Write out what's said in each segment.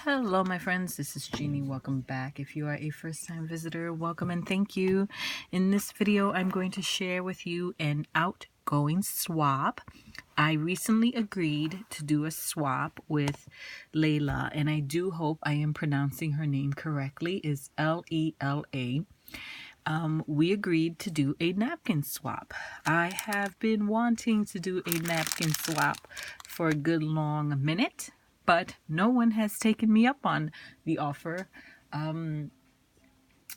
Hello my friends, this is Jeannie. Welcome back. If you are a first-time visitor, welcome and thank you. In this video, I'm going to share with you an outgoing swap. I recently agreed to do a swap with Lela, and I do hope I am pronouncing her name correctly. Is Lela. We agreed to do a napkin swap. I have been wanting to do a napkin swap for a good long minute, but no one has taken me up on the offer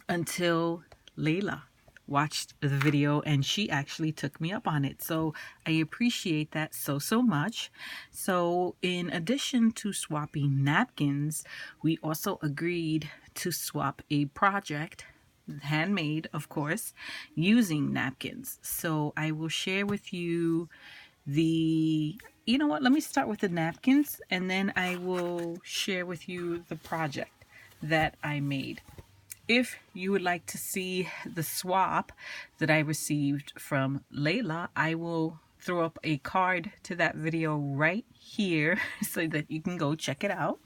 until Lela watched the video and she actually took me up on it. So I appreciate that so much. So in addition to swapping napkins, we also agreed to swap a project, handmade of course, using napkins. So I will share with you you know what, let me start with the napkins and then I will share with you the project that I made. If you would like to see the swap that I received from Lela, I will throw up a card to that video right here so that you can go check it out.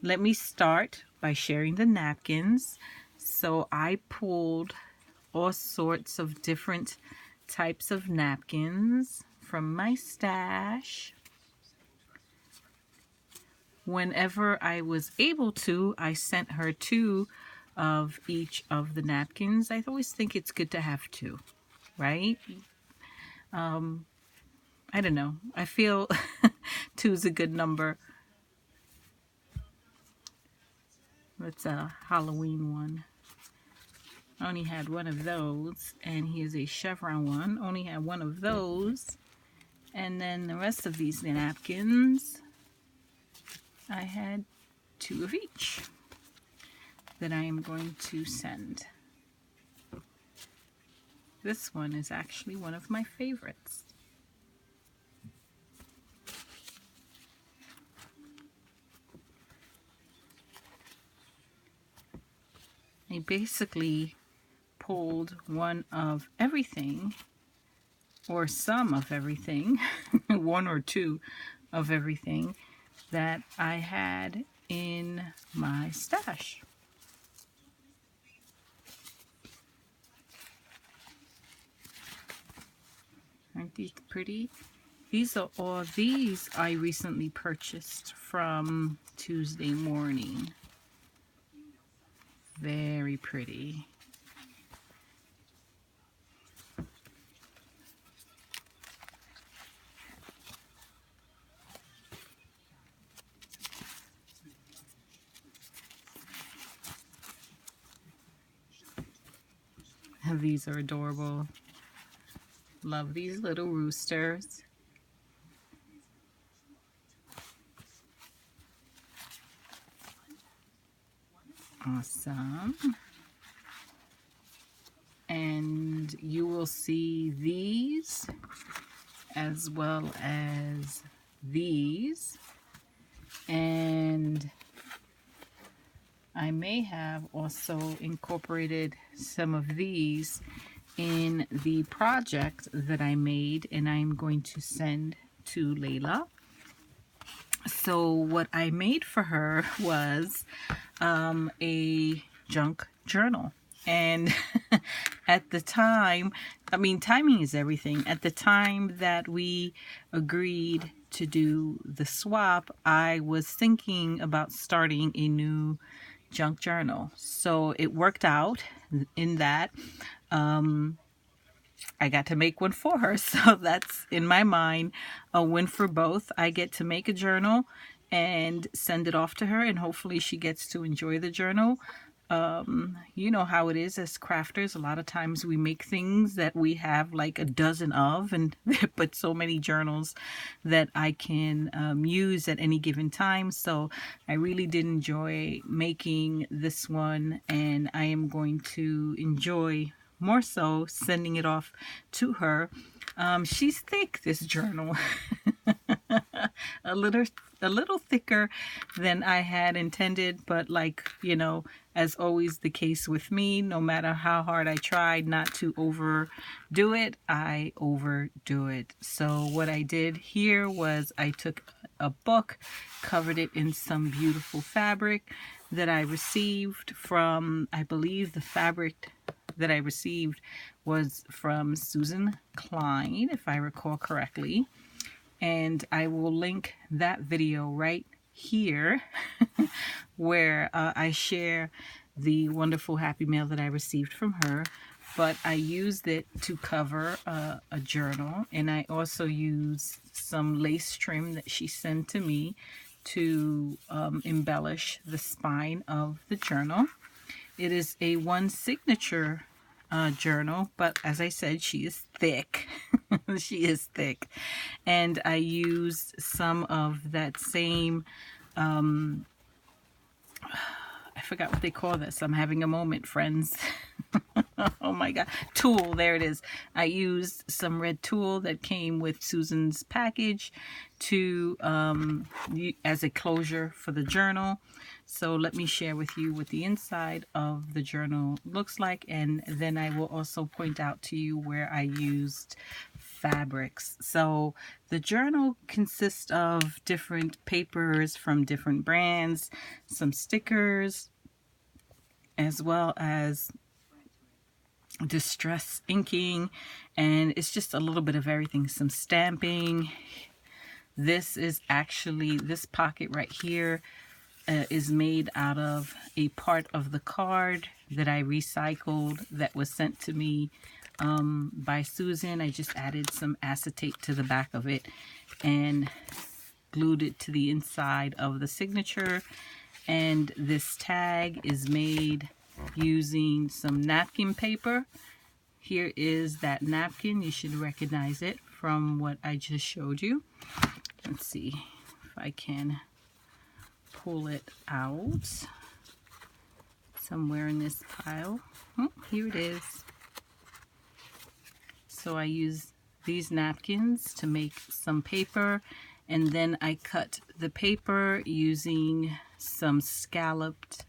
Let me start by sharing the napkins. So I pulled all sorts of different types of napkins from my stash. Whenever I was able to, I sent her two of each of the napkins. I always think it's good to have two, right? I don't know. I feel two is a good number. That's a Halloween one. I only had one of those, and here's a chevron one. Only had one of those. And then the rest of these napkins, I had two of each that I am going to send. This one is actually one of my favorites. I basically pulled one of everything, or some of everything, one or two of everything that I had in my stash. Aren't these pretty? These I recently purchased from Tuesday Morning. Very pretty. These are adorable. Love these little roosters. Awesome. And you will see these as well as these. And I may have also incorporated some of these in the project that I made, and I'm going to send to Lela. So what I made for her was a junk journal. And at the time, I mean, timing is everything. At the time that we agreed to do the swap, I was thinking about starting a new junk journal. So it worked out in that I got to make one for her. So that's, in my mind, a win for both. I get to make a journal and send it off to her, and hopefully she gets to enjoy the journal. You know how it is as crafters. A lot of times we make things that we have like a dozen of, and but so many journals that I can use at any given time. So I really did enjoy making this one, and I am going to enjoy more so sending it off to her. She's thick, this journal. a little thicker than I had intended, but like, you know, as always the case with me, no matter how hard I tried not to overdo it, I overdo it. So what I did here was I took a book, covered it in some beautiful fabric that I received from, I believe the fabric that I received was from Susan Klein, if I recall correctly. And I will link that video right here where I share the wonderful happy mail that I received from her. But I used it to cover a journal, and I also used some lace trim that she sent to me to embellish the spine of the journal. It is a one signature journal, but as I said, she is thick. She is thick. And I used some of that same I forgot what they call this. I'm having a moment, friends. Oh my God. Tulle, there it is. I used some red tulle that came with Susan's package to as a closure for the journal. So let me share with you what the inside of the journal looks like, and then I will also point out to you where I used fabrics. So the journal consists of different papers from different brands, some stickers, as well as distress inking, and it's just a little bit of everything, some stamping. This is actually, this pocket right here is made out of a part of the card that I recycled that was sent to me by Susan. I just added some acetate to the back of it and glued it to the inside of the signature. And this tag is made using some napkin paper. Here is that napkin. You should recognize it from what I just showed you. Let's see if I can pull it out somewhere in this pile. Oh, here it is. So I use these napkins to make some paper, and then I cut the paper using some scalloped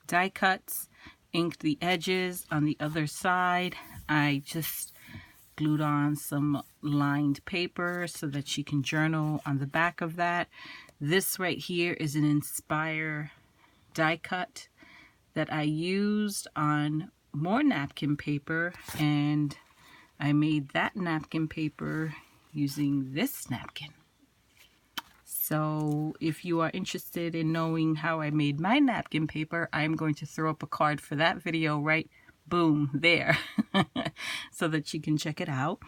die cuts, inked the edges. On the other side, I just glued on some lined paper so that she can journal on the back of that. This right here is an Inspire die cut that I used on more napkin paper, and I made that napkin paper using this napkin. So if you are interested in knowing how I made my napkin paper, I'm going to throw up a card for that video right, boom, there, so that you can check it out.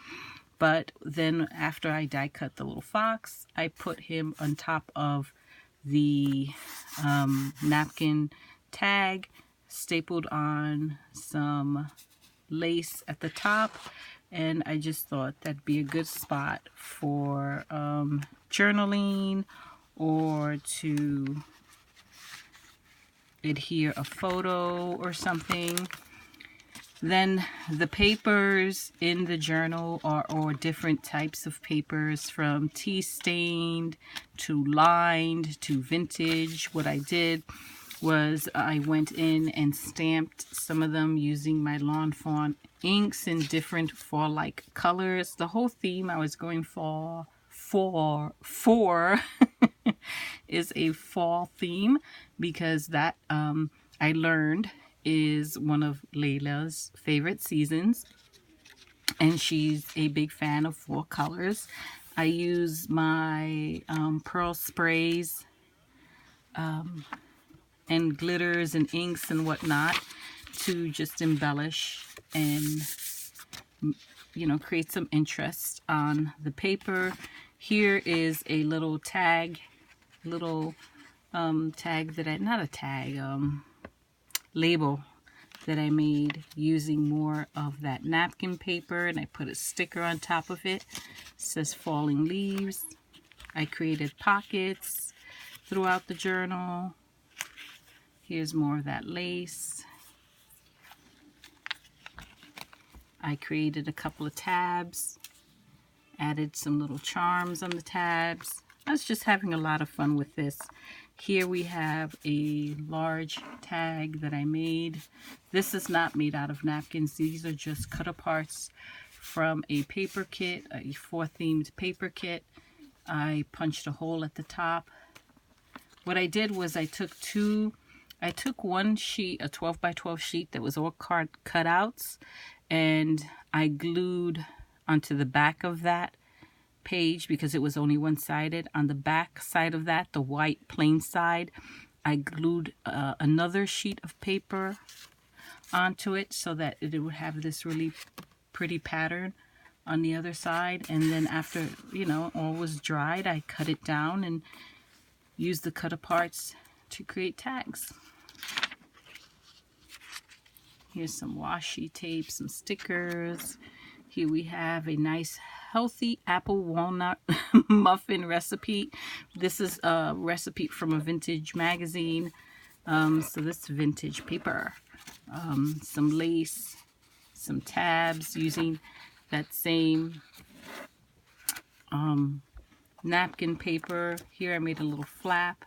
But then after I die cut the little fox, I put him on top of the napkin tag, stapled on some lace at the top, and I just thought that'd be a good spot for journaling or to adhere a photo or something. Then the papers in the journal are different types of papers, from tea stained to lined to vintage. What I did was I went in and stamped some of them using my Lawn Fawn inks in different fall-like colors. The whole theme I was going for is a fall theme, because that I learned is one of Lela's favorite seasons, and she's a big fan of fall colors. I use my pearl sprays and glitters and inks and whatnot to just embellish and, you know, create some interest on the paper. Here is a little tag, tag that I, not a tag, label that I made using more of that napkin paper, and I put a sticker on top of it. It says Falling Leaves. I created pockets throughout the journal. Here's more of that lace. I created a couple of tabs, added some little charms on the tabs. I was just having a lot of fun with this. Here we have a large tag that I made. This is not made out of napkins. These are just cut aparts from a paper kit, a 4-themed paper kit. I punched a hole at the top. What I did was I took one sheet, a 12 by 12 sheet that was all card cutouts, and I glued onto the back of that page because it was only one-sided. On the back side of that, the white plain side, I glued another sheet of paper onto it so that it would have this really pretty pattern on the other side. And then after, you know, all was dried, I cut it down and used the cut aparts to create tags. Here's some washi tape, some stickers. Here we have a nice healthy apple walnut muffin recipe. This is a recipe from a vintage magazine. So this vintage paper, some lace, some tabs using that same napkin paper. Here I made a little flap.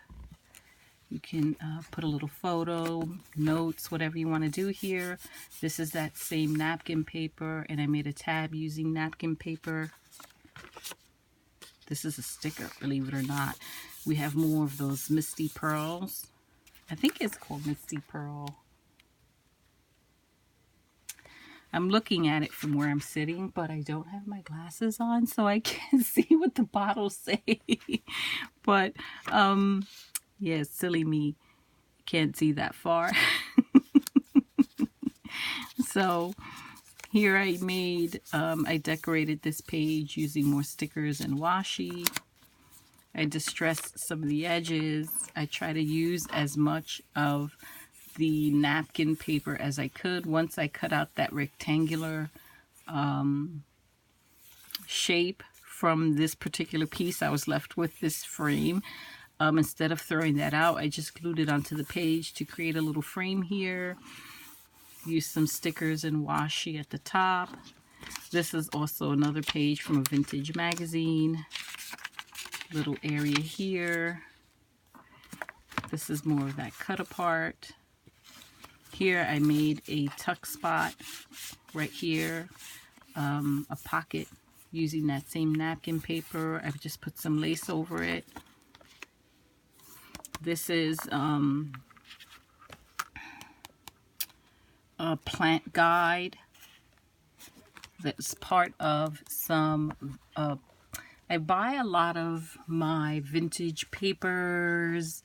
You can put a little photo, notes, whatever you want to do here. This is that same napkin paper, and I made a tab using napkin paper. This is a sticker, believe it or not. We have more of those Misty Pearls. I think it's called Misty Pearl. I'm looking at it from where I'm sitting, but I don't have my glasses on, so I can't see what the bottles say. But, yeah, silly me. Can't see that far. So here I I decorated this page using more stickers and washi. I distressed some of the edges. I try to use as much of the napkin paper as I could. Once I cut out that rectangular shape from this particular piece, I was left with this frame. Instead of throwing that out, I just glued it onto the page to create a little frame here. Use some stickers and washi at the top. This is also another page from a vintage magazine. Little area here. This is more of that cut apart. Here I made a tuck spot right here, a pocket using that same napkin paper. I've just put some lace over it. This is a plant guide that's part of some I buy a lot of my vintage papers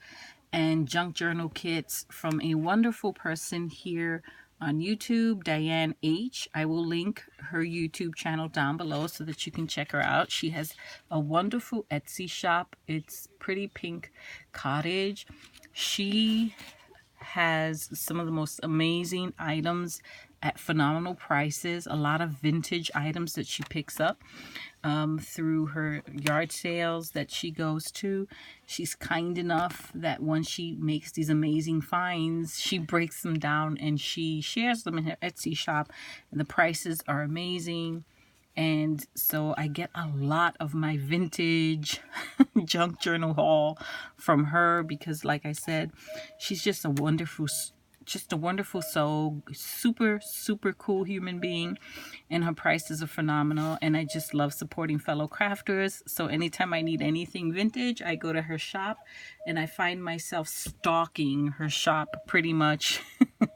and junk journal kits from a wonderful person here on YouTube, Diane H. I will link her YouTube channel down below so that you can check her out. She has a wonderful Etsy shop. It's Pretty Pink Cottage. She has some of the most amazing items at phenomenal prices. A lot of vintage items that she picks up through her yard sales that she goes to. She's kind enough that when she makes these amazing finds, she breaks them down and she shares them in her Etsy shop, and the prices are amazing. And so I get a lot of my vintage junk journal haul from her because, like I said, she's just a wonderful soul, super cool human being, and her prices are phenomenal. And I just love supporting fellow crafters. So anytime I need anything vintage, I go to her shop, and I find myself stalking her shop pretty much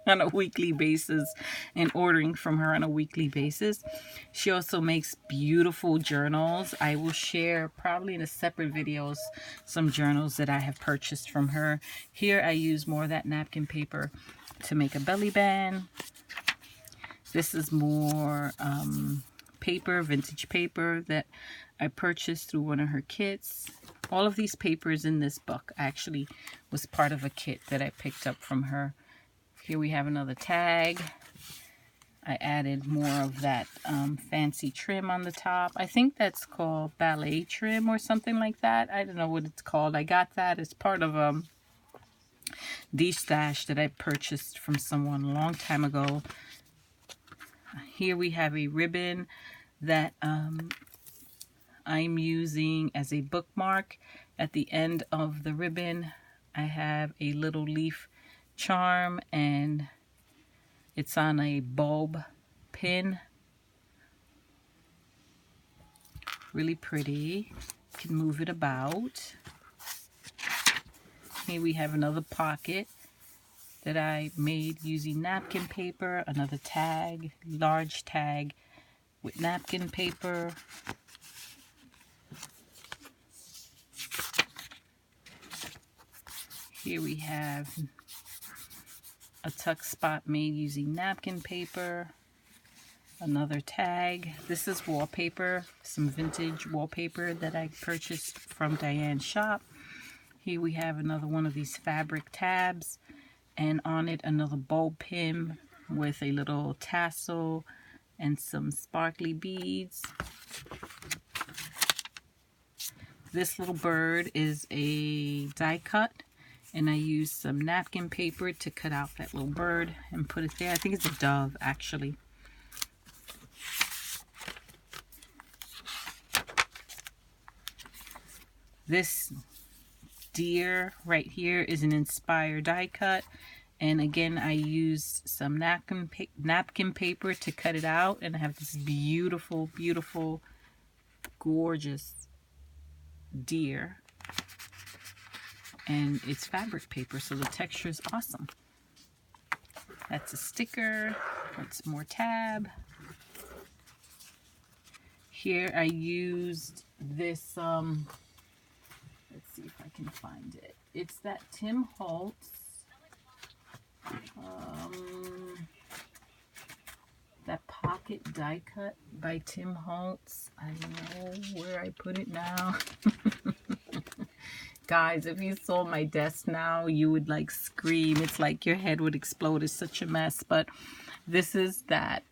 on a weekly basis and ordering from her on a weekly basis. She also makes beautiful journals. I will share probably in a separate videos some journals that I have purchased from her. Here I use more of that napkin paper to make a belly band. This is more paper, vintage paper that I purchased through one of her kits. All of these papers in this book actually was part of a kit that I picked up from her. Here we have another tag. I added more of that fancy trim on the top. I think that's called ballet trim or something like that. I don't know what it's called. I got that as part of de-stash that I purchased from someone a long time ago. Here we have a ribbon that I'm using as a bookmark. At the end of the ribbon, I have a little leaf charm, and it's on a bulb pin. Really pretty. can move it about. Here we have another pocket that I made using napkin paper, another tag, large tag with napkin paper. Here we have a tuck spot made using napkin paper, another tag. This is wallpaper, some vintage wallpaper that I purchased from Diane's shop. Here we have another one of these fabric tabs, and on it another bow pin with a little tassel and some sparkly beads. This little bird is a die cut, and I used some napkin paper to cut out that little bird and put it there. I think it's a dove, actually. This deer right here is an inspired die cut, and again I used some napkin paper to cut it out, and I have this beautiful, beautiful, gorgeous deer, and it's fabric paper, so the texture is awesome. That's a sticker. That's more tab. Here I used this let's see if I can find it. It's that Tim Holtz that pocket die cut by Tim Holtz. I don't know where I put it now. Guys, if you saw my desk now, you would like scream. It's like your head would explode. It's such a mess. But this is that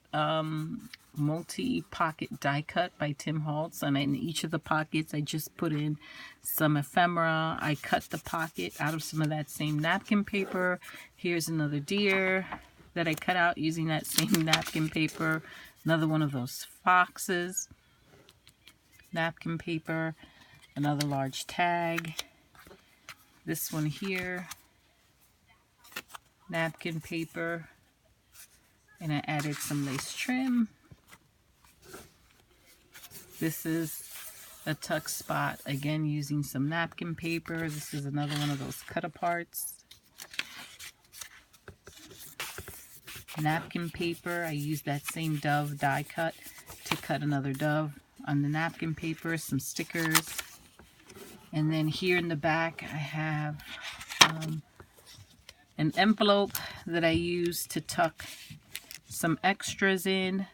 multi-pocket die cut by Tim Holtz, and in each of the pockets I just put in some ephemera. I cut the pocket out of some of that same napkin paper. Here's another deer that I cut out using that same napkin paper. Another one of those foxes, napkin paper. Another large tag. This one here, napkin paper, and I added some lace trim. This is a tuck spot, again using some napkin paper. This is another one of those cut aparts. Napkin paper, I used that same dove die cut to cut another dove on the napkin paper, some stickers. And then here in the back I have an envelope that I used to tuck some extras in.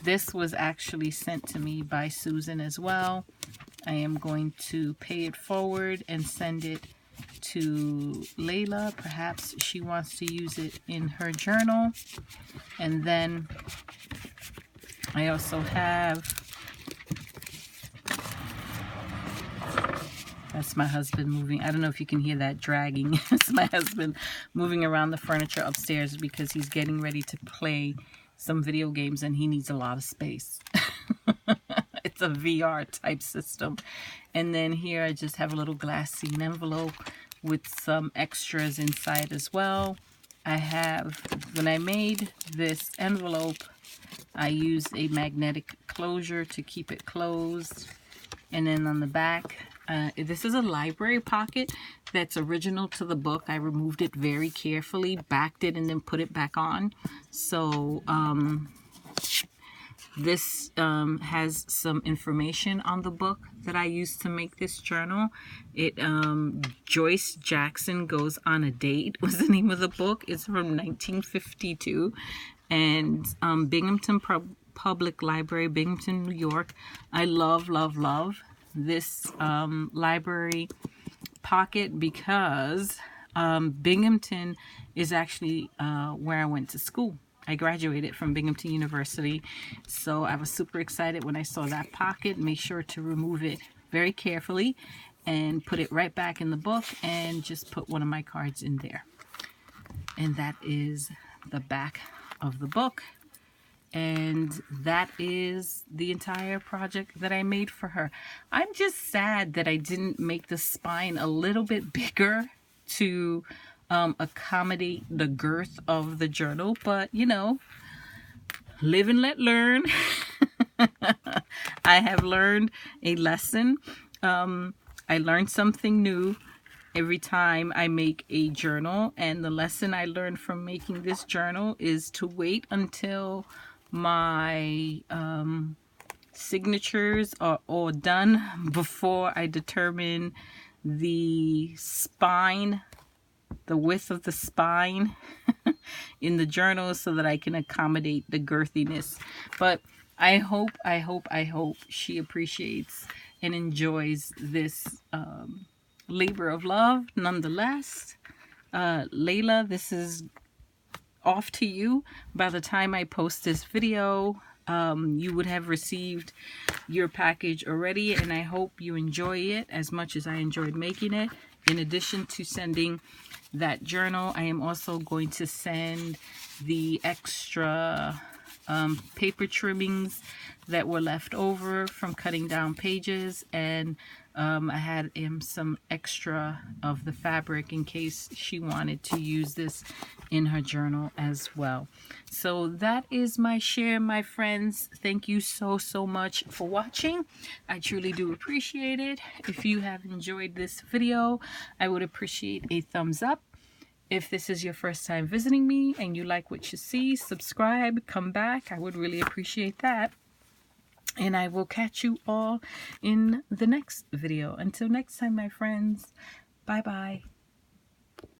This was actually sent to me by Susan as well. I am going to pay it forward and send it to Lela. Perhaps she wants to use it in her journal. And then I also have, that's my husband moving. I don't know if you can hear that dragging. It's my husband moving around the furniture upstairs because he's getting ready to play some video games and he needs a lot of space. It's a VR type system. And then here I just have a little glassine envelope with some extras inside as well. I have, when I made this envelope, I used a magnetic closure to keep it closed. And then on the back, this is a library pocket that's original to the book. I removed it very carefully, backed it, and then put it back on. So this has some information on the book that I used to make this journal. It Joyce Jackson Goes on a Date was the name of the book. It's from 1952, and Binghamton Public Library, Binghamton, New York. I love, love, love this library pocket because Binghamton is actually where I went to school. I graduated from Binghamton University, so I was super excited when I saw that pocket. Make sure to remove it very carefully and put it right back in the book and just put one of my cards in there. And that is the back of the book. And that is the entire project that I made for her. I'm just sad that I didn't make the spine a little bit bigger to accommodate the girth of the journal, but you know, live and let learn. I have learned a lesson. I learned something new every time I make a journal, and the lesson I learned from making this journal is to wait until my signatures are all done before I determine the spine, the width of the spine in the journal, so that I can accommodate the girthiness. But I hope she appreciates and enjoys this labor of love nonetheless. Lela, this is off to you. By the time I post this video, you would have received your package already, and I hope you enjoy it as much as I enjoyed making it. In addition to sending that journal, I am also going to send the extra paper trimmings that were left over from cutting down pages, and I had some extra of the fabric in case she wanted to use this in her journal as well. So that is my share, my friends. Thank you so much for watching. I truly do appreciate it. If you have enjoyed this video, I would appreciate a thumbs up. If this is your first time visiting me and you like what you see, subscribe, come back. I would really appreciate that. And I will catch you all in the next video. Until next time, my friends, bye-bye.